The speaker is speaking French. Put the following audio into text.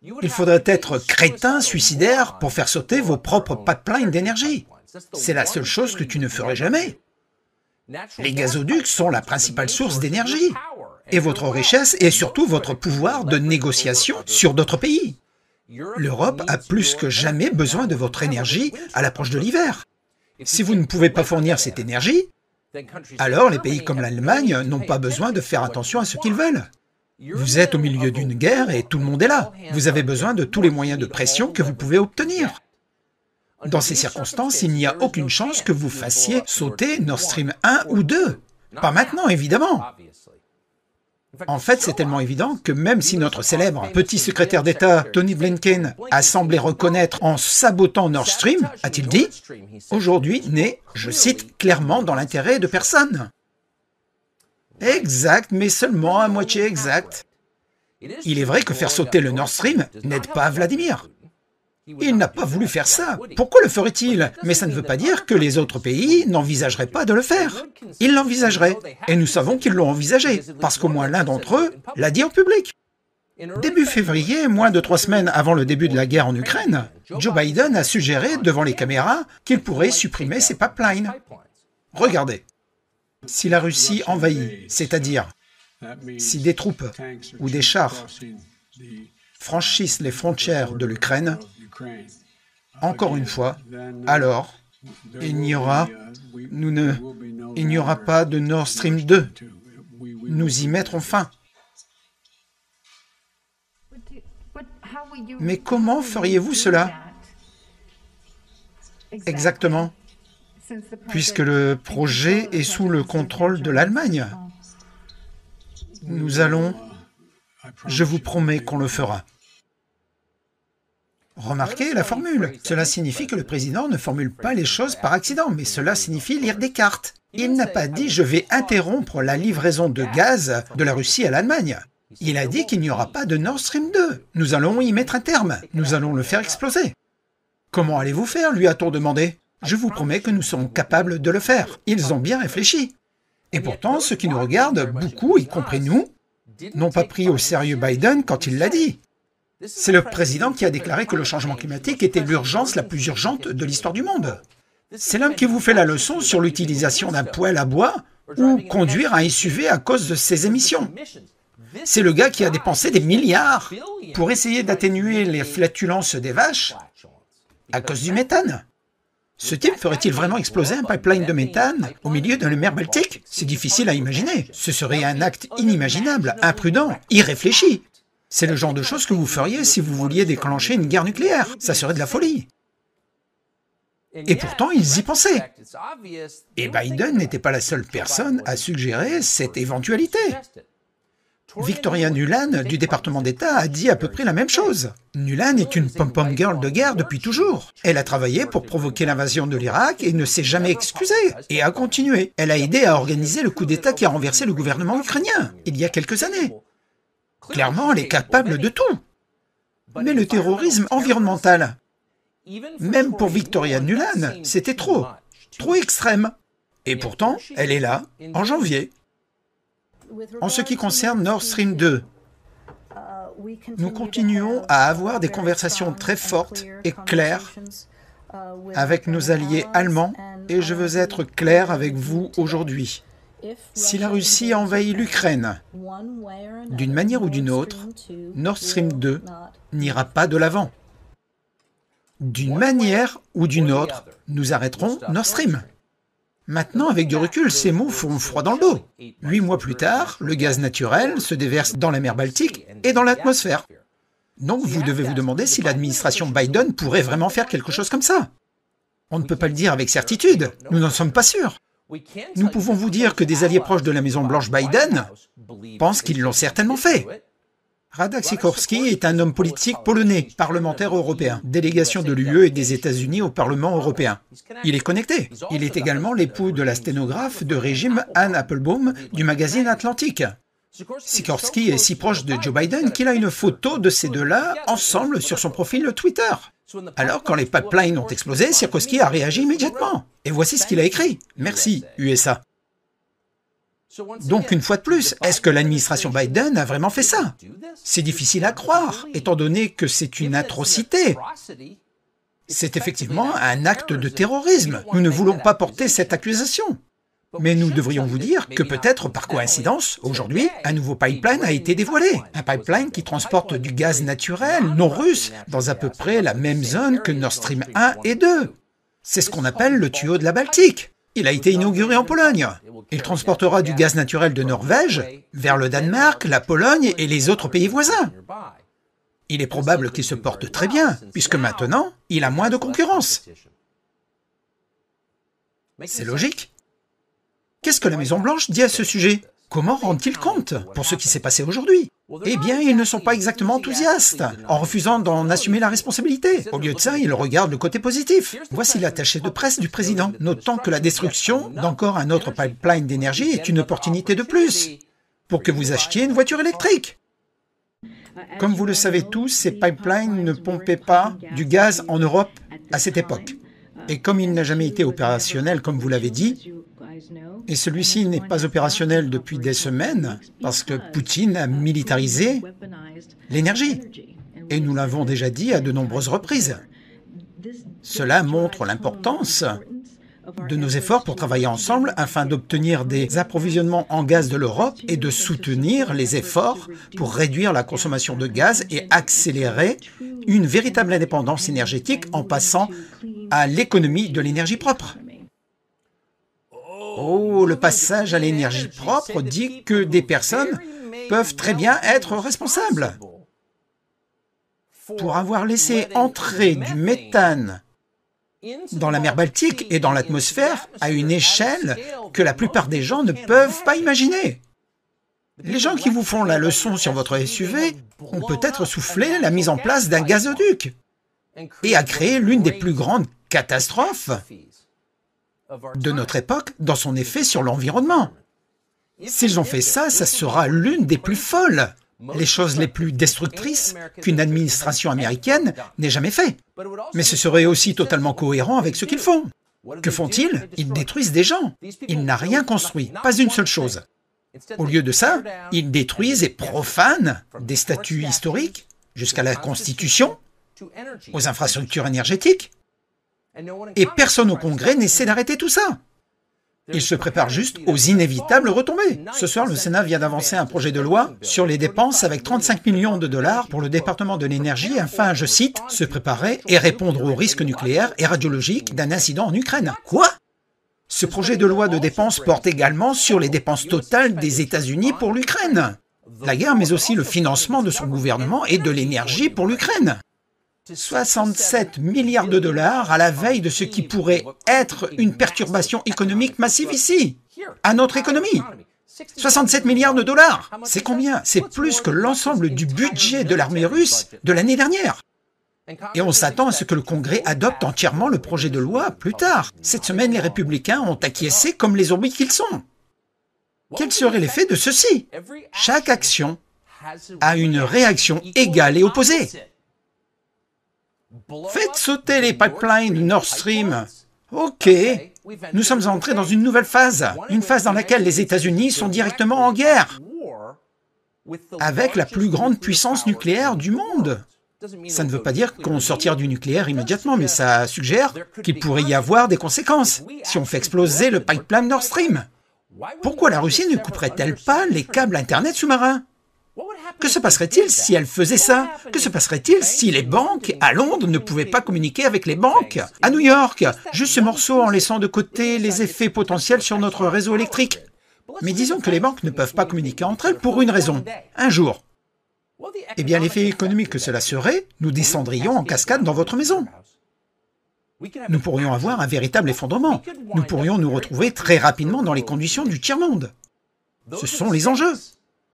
Il faudrait être crétin, suicidaire, pour faire sauter vos propres pipelines d'énergie. C'est la seule chose que tu ne ferais jamais. Les gazoducs sont la principale source d'énergie. Et votre richesse est surtout votre pouvoir de négociation sur d'autres pays. L'Europe a plus que jamais besoin de votre énergie à l'approche de l'hiver. Si vous ne pouvez pas fournir cette énergie, alors les pays comme l'Allemagne n'ont pas besoin de faire attention à ce qu'ils veulent. Vous êtes au milieu d'une guerre et tout le monde est là. Vous avez besoin de tous les moyens de pression que vous pouvez obtenir. Dans ces circonstances, il n'y a aucune chance que vous fassiez sauter Nord Stream 1 ou 2. Pas maintenant, évidemment. En fait, c'est tellement évident que même si notre célèbre petit secrétaire d'État, Tony Blinken, a semblé reconnaître en sabotant Nord Stream, a-t-il dit, aujourd'hui n'est, je cite, clairement dans l'intérêt de personne. Exact, mais seulement à moitié exact. Il est vrai que faire sauter le Nord Stream n'aide pas Vladimir. Il n'a pas voulu faire ça. Pourquoi le ferait-il? Mais ça ne veut pas dire que les autres pays n'envisageraient pas de le faire. Ils l'envisageraient. Et nous savons qu'ils l'ont envisagé, parce qu'au moins l'un d'entre eux l'a dit en public. Début février, moins de 3 semaines avant le début de la guerre en Ukraine, Joe Biden a suggéré devant les caméras qu'il pourrait supprimer ces pipelines. Regardez. Si la Russie envahit, c'est-à-dire si des troupes ou des chars franchissent les frontières de l'Ukraine, encore une fois, alors il n'y aura pas de Nord Stream 2. Nous y mettrons fin. Mais comment feriez-vous cela? Exactement. Puisque le projet est sous le contrôle de l'Allemagne. Je vous promets qu'on le fera. Remarquez la formule. Cela signifie que le président ne formule pas les choses par accident, mais cela signifie lire des cartes. Il n'a pas dit « je vais interrompre la livraison de gaz de la Russie à l'Allemagne ». Il a dit qu'il n'y aura pas de Nord Stream 2. Nous allons y mettre un terme. Nous allons le faire exploser. Comment allez-vous faire, lui a-t-on demandé. Je vous promets que nous serons capables de le faire. Ils ont bien réfléchi. Et pourtant, ceux qui nous regardent, beaucoup, y compris nous, n'ont pas pris au sérieux Biden quand il l'a dit. C'est le président qui a déclaré que le changement climatique était l'urgence la plus urgente de l'histoire du monde. C'est l'homme qui vous fait la leçon sur l'utilisation d'un poêle à bois ou conduire un SUV à cause de ses émissions. C'est le gars qui a dépensé des milliards pour essayer d'atténuer les flatulences des vaches à cause du méthane. Ce type ferait-il vraiment exploser un pipeline de méthane au milieu de la mer Baltique? C'est difficile à imaginer. Ce serait un acte inimaginable, imprudent, irréfléchi. C'est le genre de choses que vous feriez si vous vouliez déclencher une guerre nucléaire. Ça serait de la folie. Et pourtant, ils y pensaient. Et Biden n'était pas la seule personne à suggérer cette éventualité. Victoria Nuland, du département d'État, a dit à peu près la même chose. Nuland est une pom-pom girl de guerre depuis toujours. Elle a travaillé pour provoquer l'invasion de l'Irak et ne s'est jamais excusée, et a continué. Elle a aidé à organiser le coup d'État qui a renversé le gouvernement ukrainien, il y a quelques années. Clairement, elle est capable de tout. Mais le terrorisme environnemental, même pour Victoria Nuland, c'était trop extrême. Et pourtant, elle est là, en janvier. En ce qui concerne Nord Stream 2, nous continuons à avoir des conversations très fortes et claires avec nos alliés allemands, et je veux être clair avec vous aujourd'hui. Si la Russie envahit l'Ukraine, d'une manière ou d'une autre, Nord Stream 2 n'ira pas de l'avant. D'une manière ou d'une autre, nous arrêterons Nord Stream. Maintenant, avec du recul, ces mots font froid dans le dos. 8 mois plus tard, le gaz naturel se déverse dans la mer Baltique et dans l'atmosphère. Donc vous devez vous demander si l'administration Biden pourrait vraiment faire quelque chose comme ça. On ne peut pas le dire avec certitude, nous n'en sommes pas sûrs. Nous pouvons vous dire que des alliés proches de la Maison-Blanche Biden pensent qu'ils l'ont certainement fait. Radek Sikorski est un homme politique polonais, parlementaire européen, délégation de l'UE et des États-Unis au Parlement européen. Il est connecté. Il est également l'époux de la sténographe de régime Anne Applebaum du magazine Atlantique. Sikorski est si proche de Joe Biden qu'il a une photo de ces deux-là ensemble sur son profil Twitter. Alors, quand les pipelines ont explosé, Sikorski a réagi immédiatement. Et voici ce qu'il a écrit. Merci, USA. Donc une fois de plus, est-ce que l'administration Biden a vraiment fait ça? C'est difficile à croire, étant donné que c'est une atrocité. C'est effectivement un acte de terrorisme. Nous ne voulons pas porter cette accusation. Mais nous devrions vous dire que peut-être par coïncidence, aujourd'hui, un nouveau pipeline a été dévoilé. Un pipeline qui transporte du gaz naturel non russe dans à peu près la même zone que Nord Stream 1 et 2. C'est ce qu'on appelle le tuyau de la Baltique. Il a été inauguré en Pologne. Il transportera du gaz naturel de Norvège vers le Danemark, la Pologne et les autres pays voisins. Il est probable qu'il se porte très bien, puisque maintenant, il a moins de concurrence. C'est logique. Qu'est-ce que la Maison-Blanche dit à ce sujet? Comment rend-il compte pour ce qui s'est passé aujourd'hui? Eh bien, ils ne sont pas exactement enthousiastes, en refusant d'en assumer la responsabilité. Au lieu de ça, ils regardent le côté positif. Voici l'attaché de presse du président, notant que la destruction d'encore un autre pipeline d'énergie est une opportunité de plus, pour que vous achetiez une voiture électrique. Comme vous le savez tous, ces pipelines ne pompaient pas du gaz en Europe à cette époque. Et comme il n'a jamais été opérationnel, comme vous l'avez dit, et celui-ci n'est pas opérationnel depuis des semaines, parce que Poutine a militarisé l'énergie. Et nous l'avons déjà dit à de nombreuses reprises. Cela montre l'importance de nos efforts pour travailler ensemble afin d'obtenir des approvisionnements en gaz de l'Europe et de soutenir les efforts pour réduire la consommation de gaz et accélérer une véritable indépendance énergétique en passant à l'économie de l'énergie propre. Oh, le passage à l'énergie propre dit que des personnes peuvent très bien être responsables. Pour avoir laissé entrer du méthane dans la mer Baltique et dans l'atmosphère à une échelle que la plupart des gens ne peuvent pas imaginer. Les gens qui vous font la leçon sur votre SUV ont peut-être soufflé la mise en place d'un gazoduc et a créé l'une des plus grandes catastrophes de notre époque dans son effet sur l'environnement. S'ils ont fait ça, ça sera l'une des plus folles, les choses les plus destructrices qu'une administration américaine n'ait jamais fait. Mais ce serait aussi totalement cohérent avec ce qu'ils font. Que font-ils? Ils détruisent des gens. Ils n'ont rien construit, pas une seule chose. Au lieu de ça, ils détruisent et profanent des statues historiques, jusqu'à la Constitution, aux infrastructures énergétiques, et personne au Congrès n'essaie d'arrêter tout ça. Ils se préparent juste aux inévitables retombées. Ce soir, le Sénat vient d'avancer un projet de loi sur les dépenses avec 35 millions de dollars pour le département de l'énergie afin, je cite, « se préparer et répondre aux risques nucléaires et radiologiques d'un incident en Ukraine ». Quoi? Ce projet de loi de dépenses porte également sur les dépenses totales des États-Unis pour l'Ukraine. La guerre, mais aussi le financement de son gouvernement et de l'énergie pour l'Ukraine. 67 milliards de dollars à la veille de ce qui pourrait être une perturbation économique massive ici, à notre économie. 67 milliards de dollars, c'est combien? C'est plus que l'ensemble du budget de l'armée russe de l'année dernière. Et on s'attend à ce que le Congrès adopte entièrement le projet de loi plus tard. Cette semaine, les républicains ont acquiescé comme les zombies qu'ils sont. Quel serait l'effet de ceci? Chaque action a une réaction égale et opposée. Faites sauter les pipelines Nord Stream. Ok, nous sommes entrés dans une nouvelle phase, une phase dans laquelle les États-Unis sont directement en guerre avec la plus grande puissance nucléaire du monde. Ça ne veut pas dire qu'on sortira du nucléaire immédiatement, mais ça suggère qu'il pourrait y avoir des conséquences si on fait exploser le pipeline Nord Stream. Pourquoi la Russie ne couperait-elle pas les câbles Internet sous-marins? Que se passerait-il si elle faisait ça? Que se passerait-il si les banques à Londres ne pouvaient pas communiquer avec les banques à New York? Juste ce morceau en laissant de côté les effets potentiels sur notre réseau électrique. Mais disons que les banques ne peuvent pas communiquer entre elles pour une raison. Un jour. Eh bien, l'effet économique que cela serait, nous descendrions en cascade dans votre maison. Nous pourrions avoir un véritable effondrement. Nous pourrions nous retrouver très rapidement dans les conditions du tiers-monde. Ce sont les enjeux.